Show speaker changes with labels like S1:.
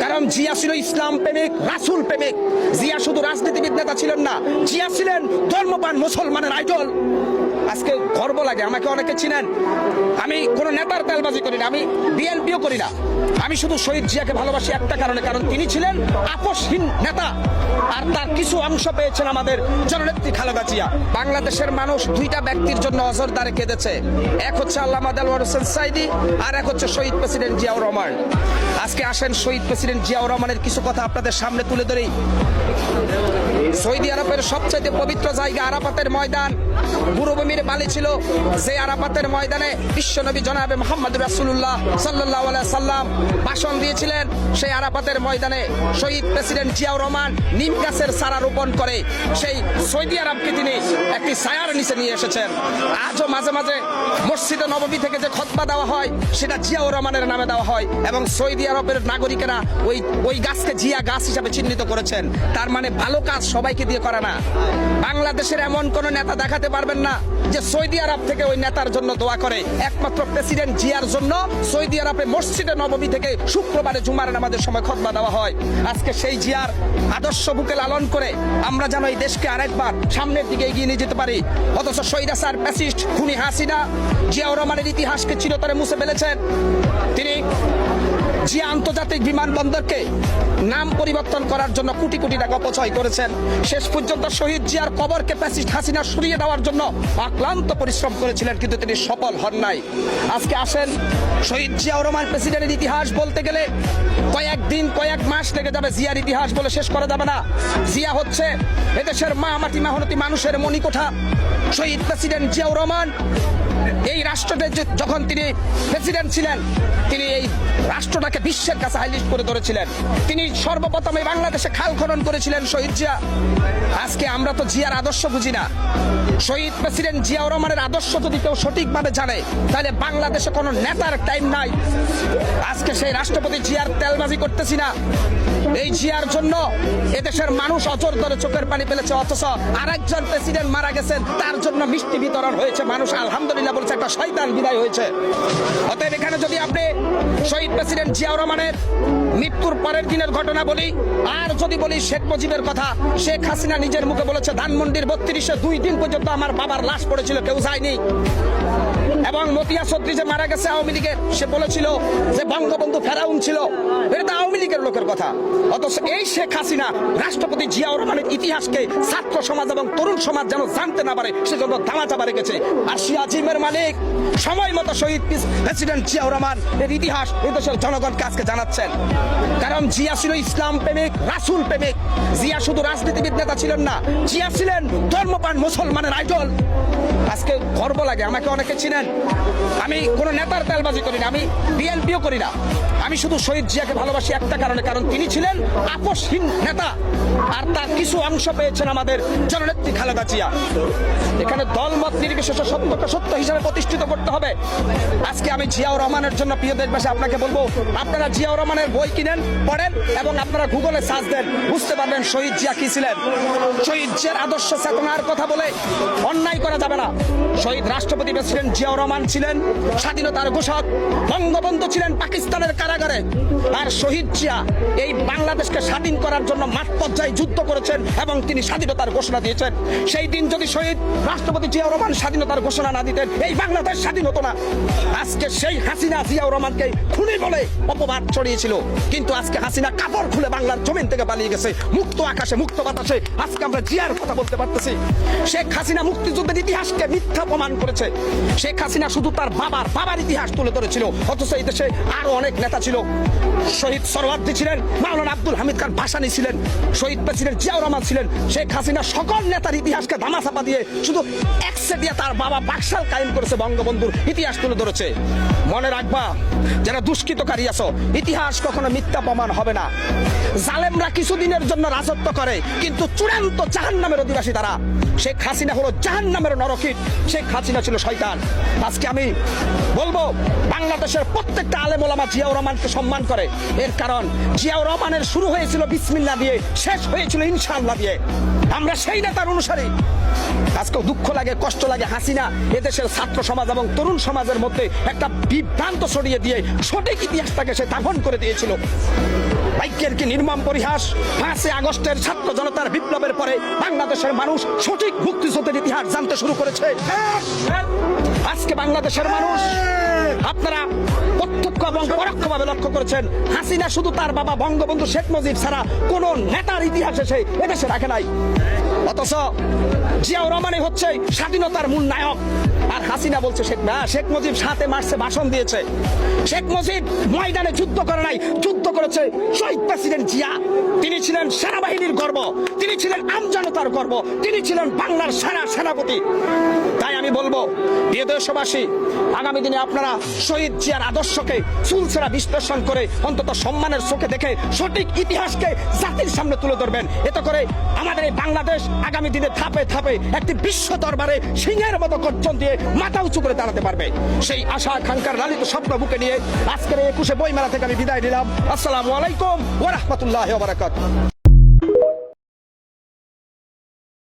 S1: কারণ জিয়া ছিল ইসলাম প্রেমিক, রাসূল প্রেমিক। জিয়া শুধু রাজনীতিবিদ নেতা ছিলেন না, জিয়া ছিলেন ধর্মপ্রাণ মুসলমানের আইডল। আজকে গর্ব লাগে, আমাকে অনেকে চিনেন, আমি কোন নেতার তেলবাজি করি না, আমি বিএনপিও করি না। আমি শুধু শহীদ জিয়াকে ভালোবাসি একটা কারণে, কারণ তিনি ছিলেন আপোষহীন নেতা, আর তার কিছু অংশ পেয়েছেন আমাদের জননেত্রী খালেদা জিয়া। বাংলাদেশের মানুষ দুইটা ব্যক্তির জন্য অজরদারে কেঁদেছে, এক হচ্ছে আল্লামা দেলোয়ার হোসেন সাঈদী, আর এক হচ্ছে শহীদ প্রেসিডেন্ট জিয়াউর রহমান। আজকে আসেন শহীদ প্রেসিডেন্ট জিয়াউর রহমানের কিছু কথা আপনাদের সামনে তুলে ধরি। সৌদি আরবের সবচাইতে পবিত্র জায়গা আরাফাতের ময়দান, মরুভূমির বালি ছিল, যে আরাফাতের ময়দানে বিশ্বনবী জনাবে মুহাম্মদ রাসূলুল্লাহ সাল্লাল্লাহু আলাইহি সাল্লাম ভাষণ দিয়েছিলেন। সেই আরাফাতের ময়দানে শহীদ প্রেসিডেন্ট জিয়াউর রহমান নিম গাছের চারা রোপণ করে সেই সৌদি আরবকে তিনি একটি ছায়ার নিচে নিয়ে এসেছেন। আজও মাঝে মাঝে মসজিদে নববী থেকে যে খুতবা দেওয়া হয় সেটা জিয়াউর রহমানের নামে দেওয়া হয়, এবং সৌদি আরবের নাগরিকেরা ওই গাছকে জিয়া গাছ হিসাবে চিহ্নিত করেছেন। তার মানে ভালো কাজ সবাইকে দিয়ে করে না। বাংলাদেশের এমন কোন নেতা দেখাতে পারবেন না যে সৌদি আরব থেকে ওই নেতার জন্য দোয়া করে। একমাত্র প্রেসিডেন্ট জিয়ার জন্য সৌদি আরবে মসজিদে নববী থেকে শুক্রবারে জুমার নামাজের সময় খুতবা দেওয়া হয়। আজকে সেই জিয়ার আদর্শ বুকে লালন করে আমরা যেন এই দেশকে আরেকবার সামনের দিকে এগিয়ে নিয়ে যেতে পারি। অথচ স্বৈরাচার ফ্যাসিস্ট খুনি হাসিনা জিয়াউর রহমানের ইতিহাসকে চিরতরে মুছে ফেলেছেন। তিনি জিয়া আন্তর্জাতিক বিমানবন্দরকে নাম পরিবর্তন করার জন্য কোটি কোটি টাকা অপচয় করেছেন। শেষ পর্যন্ত শহীদ জিয়ার কবরকে ফ্যাসিস্ট হাসিনা সরিয়ে দেওয়ার জন্য অক্লান্ত পরিশ্রম করেছিলেন, কিন্তু তিনি সফল হন নাই। আজকে আসেন শহীদ জিয়াউর রহমান প্রেসিডেন্টের ইতিহাস বলতে গেলে কয়েকদিন কয়েক মাস লেগে যাবে, জিয়ার ইতিহাস বলে শেষ করা যাবে না। জিয়া হচ্ছে এদেশের মা মাটি মেহনতি মানুষের মণিকোঠা। শহীদ প্রেসিডেন্ট জিয়াউর রহমান এই রাষ্ট্রতে যখন তিনি প্রেসিডেন্ট ছিলেন, তিনি এই রাষ্ট্রটাকে বিশ্বের কাছে হাইলাইট করে ধরেছিলেন। তিনি সর্বপ্রথম এই বাংলাদেশে খাল খনন করেছিলেন শহীদ জিয়া। আজকে আমরা তো জিয়ার আদর্শ বুঝি না। শহীদ প্রেসিডেন্ট জিয়াউর রহমানের আদর্শ যদি কেউ সঠিকভাবে জানে, তাহলে বাংলাদেশে কোনো নেতার টাইম নাই। আজকে সেই রাষ্ট্রপতি জিয়ার তেলবাজি করতেছি না, এই জিয়ার জন্য এদেশের মানুষ অজর ধরে চোখের পানি ফেলেছে। অথচ আরেকজন প্রেসিডেন্ট মারা গেছেন, তার জন্য মিষ্টি বিতরণ হয়েছে, মানুষ আলহামদুলিল্লাহ বলছে, একটা শয়তান বিদায় হয়েছে। অতএব এখানে যদি আপনি শহীদ প্রেসিডেন্ট জিয়াউর রহমানের মৃত্যুর পরের দিনের ঘটনা বলি, আর যদি বলি শেখ মুজিবের কথা, শেখ হাসিনা নিজের মুখে বলেছে ধানমন্ডির 32-এ 2 দিন পর্যন্ত আমার বাবার লাশ পড়েছিল, কেউ যায়নি। এবং মতিয়া চৌধুরী যে মারা গেছে আওয়ামী লীগের, সে বলেছিল যে বঙ্গবন্ধু ফেরাউন ছিল, এটা তো আওয়ামী লীগের লোকের কথা। অথচ এই শেখ হাসিনা রাষ্ট্রপতি জিয়াউর রহমানের ইতিহাসকে ছাত্র সমাজ এবং তরুণ সমাজ যেন জানতে না পারে সেজন্য ধামাচাপা রেখেছে। আর সিয়াজিমের মালিক সময় মতো শহীদ প্রেসিডেন্ট জিয়াউর রহমান এর ইতিহাস এই দেশের জনগণকে আজকে জানাচ্ছেন। কারণ জিয়া ছিল ইসলাম প্রেমিক, রাসূল প্রেমিক। জিয়া শুধু রাজনীতিবিদ নেতা ছিলেন না, জিয়া ছিলেন ধর্মপ্রাণ মুসলমানের আইডল। আজকে গর্ব লাগে, আমাকে অনেকে চিনেন, আমি কোন নেতার তেলবাজি করি না, আমি বিএনপিও করি না। আমি শুধু শহীদ জিয়াকে ভালোবাসি একটা কারণে, কারণ তিনি ছিলেন আপোষহীন নেতা, আর তার কিছু অংশ পেয়েছেন আমাদের জননেত্রী খালেদা জিয়া। এখানে দলমত নির্বিশেষে সত্যকে সত্য হিসাবে প্রতিষ্ঠিত করতে হবে। আজকে আমি জিয়াউর রহমানের জন্য প্রিয় দেশবাসী আপনাকে বলবো, আপনারা জিয়াউর রহমানের বই কিনেন, পড়েন, এবং আপনারা গুগলে সার্চ দেন, বুঝতে পারবেন শহীদ জিয়া কি ছিলেন। শহীদ জিয়ার আদর্শ চেতনার কথা বলে অন্যায় করা যাবে না। শহীদ রাষ্ট্রপতি প্রেসিডেন্ট জিয়াউর রহমান ছিলেন স্বাধীনতার ঘোষক, বঙ্গবন্ধু ছিলেন পাকিস্তানের কারাগারে, আর শহীদ জিয়া এই বাংলাদেশকে স্বাধীন করার জন্য মাঠ পর্যায়ে যুদ্ধ করেছেন এবং তিনি স্বাধীনতার ঘোষণা দিয়েছেন। সেই দিন যদি শহীদ রাষ্ট্রপতি জিয়াউর রহমান স্বাধীনতার ঘোষণা না দিতেন, এই বাংলাদেশ স্বাধীন হতো না। আজকে সেই হাসিনা জিয়াউর রহমানকে খুনি বলে অপবাদ ছড়িয়েছিল, কিন্তু আজকে হাসিনা কাপড় খুলে বাংলার জমিন থেকে পালিয়ে গেছে। মুক্ত আকাশে মুক্ত বাতাসে আজকে আমরা জিয়ার কথা বলতে পারতেছি। শেখ হাসিনা মুক্তিযুদ্ধের ইতিহাসকে মিথ্যা প্রমাণ করেছে। শেখ হাসিনা শুধু তার বাবার ইতিহাস তুলে ধরেছিল, অথচ এই দেশে আরো অনেক নেতা ছিল। শহীদ সরওয়ার্দী ছিলেন, মাওলানা আব্দুল হামিদ খান ভাসানী ছিলেন, শহীদ প্রেসিডেন্ট জিয়াউর রহমান ছিলেন। শেখ হাসিনা সকল নেতার ইতিহাসকে ধামাচাপা দিয়ে শুধু একসে দিয়ে তার বাবা বাকশাল কায়েম করেছে, বঙ্গবন্ধুর ইতিহাস তুলে ধরেছে। মনে রাখবা, যারা দুষ্কৃতকারী আছো, ইতিহাস কখনো মিথ্যা প্রমাণ হবে না। জালেমরা কিছুদিনের জন্য রাজত্ব করে, কিন্তু চূড়ান্ত জাহান্নামের অধিবাসী তারা। শেখ হাসিনা হলো জাহান্নামের নরকিট, শেখ হাসিনা ছিল শয়তান। আজকে আমি বলবো, বাংলাদেশের প্রত্যেকটা আলেম ওলামা জিয়াউর রহমানকে সম্মান করে। এর কারণ জিয়াউর রহমানের শুরু হয়েছিল বিসমিল্লাহ দিয়ে, শেষ হয়েছিল ইনশাআল্লাহ দিয়ে। আমরা সেই নেতার অনুসারী। আজকে দুঃখ লাগে, কষ্ট লাগে, হাসিনা এদেশের ছাত্র সমাজ এবং তরুণ সমাজের মধ্যে একটা বিভ্রান্ত ছড়িয়ে দিয়ে সঠিক ইতিহাসটাকে সে দাফন করে দিয়েছিল। ভাগ্যের কি নির্মম পরিহাস। 5ই আগস্টের ছাত্র জনতার বিপ্লবের পরে বাংলাদেশের মানুষ সঠিক মুক্তিযুদ্ধের ইতিহাস জানতে শুরু করেছে। আজকে বাংলাদেশের মানুষ, আপনারা প্রত্যক্ষ এবং পরোক্ষভাবে লক্ষ্য করেছেন, হাসিনা শুধু তার বাবা বঙ্গবন্ধু শেখ মুজিব ছাড়া কোন নেতার ইতিহাসে সে এদেশে রাখে নাই। অথচ জিয়াউর রহমানই হচ্ছে স্বাধীনতার মূল নায়ক, আর হাসিনা বলছে শেখ মুজিব 7 মার্চে ভাষণ দিয়েছে। শেখ মুজিব ময়দানে যুদ্ধ করে নাই, যুদ্ধ করেছে শহীদ প্রেসিডেন্ট জিয়া। তিনি ছিলেন সেনাবাহিনীর গর্ব, তিনি ছিলেন আমজনতার গর্ব, তিনি ছিলেন বাংলার সেনাপতি। তাই আমি বলবো, প্রিয় দেশবাসী, আগামী দিনে আপনারা শহীদ জিয়ার আদর্শকে চুলচেরা বিশ্লেষণ করে অন্তত সম্মানের চোখে দেখে সঠিক ইতিহাসকে জাতির সামনে তুলে ধরবেন। এতে করে আমাদের এই বাংলাদেশ আগামী দিনে ধাপে ধাপে একটি বিশ্ব দরবারে সিংহের মতো গর্জন দিয়ে মাথা উঁচু করে দাঁড়াতে পারবে। সেই আশা আকাঙ্ক্ষার লালিত স্বপ্ন বুকে নিয়ে আজকের 21শে বইমেলা থেকে আমি বিদায় নিলাম। আসসালামু আলাইকুম ওয়া রাহমাতুল্লাহি ওয়া বারাকাতুহু।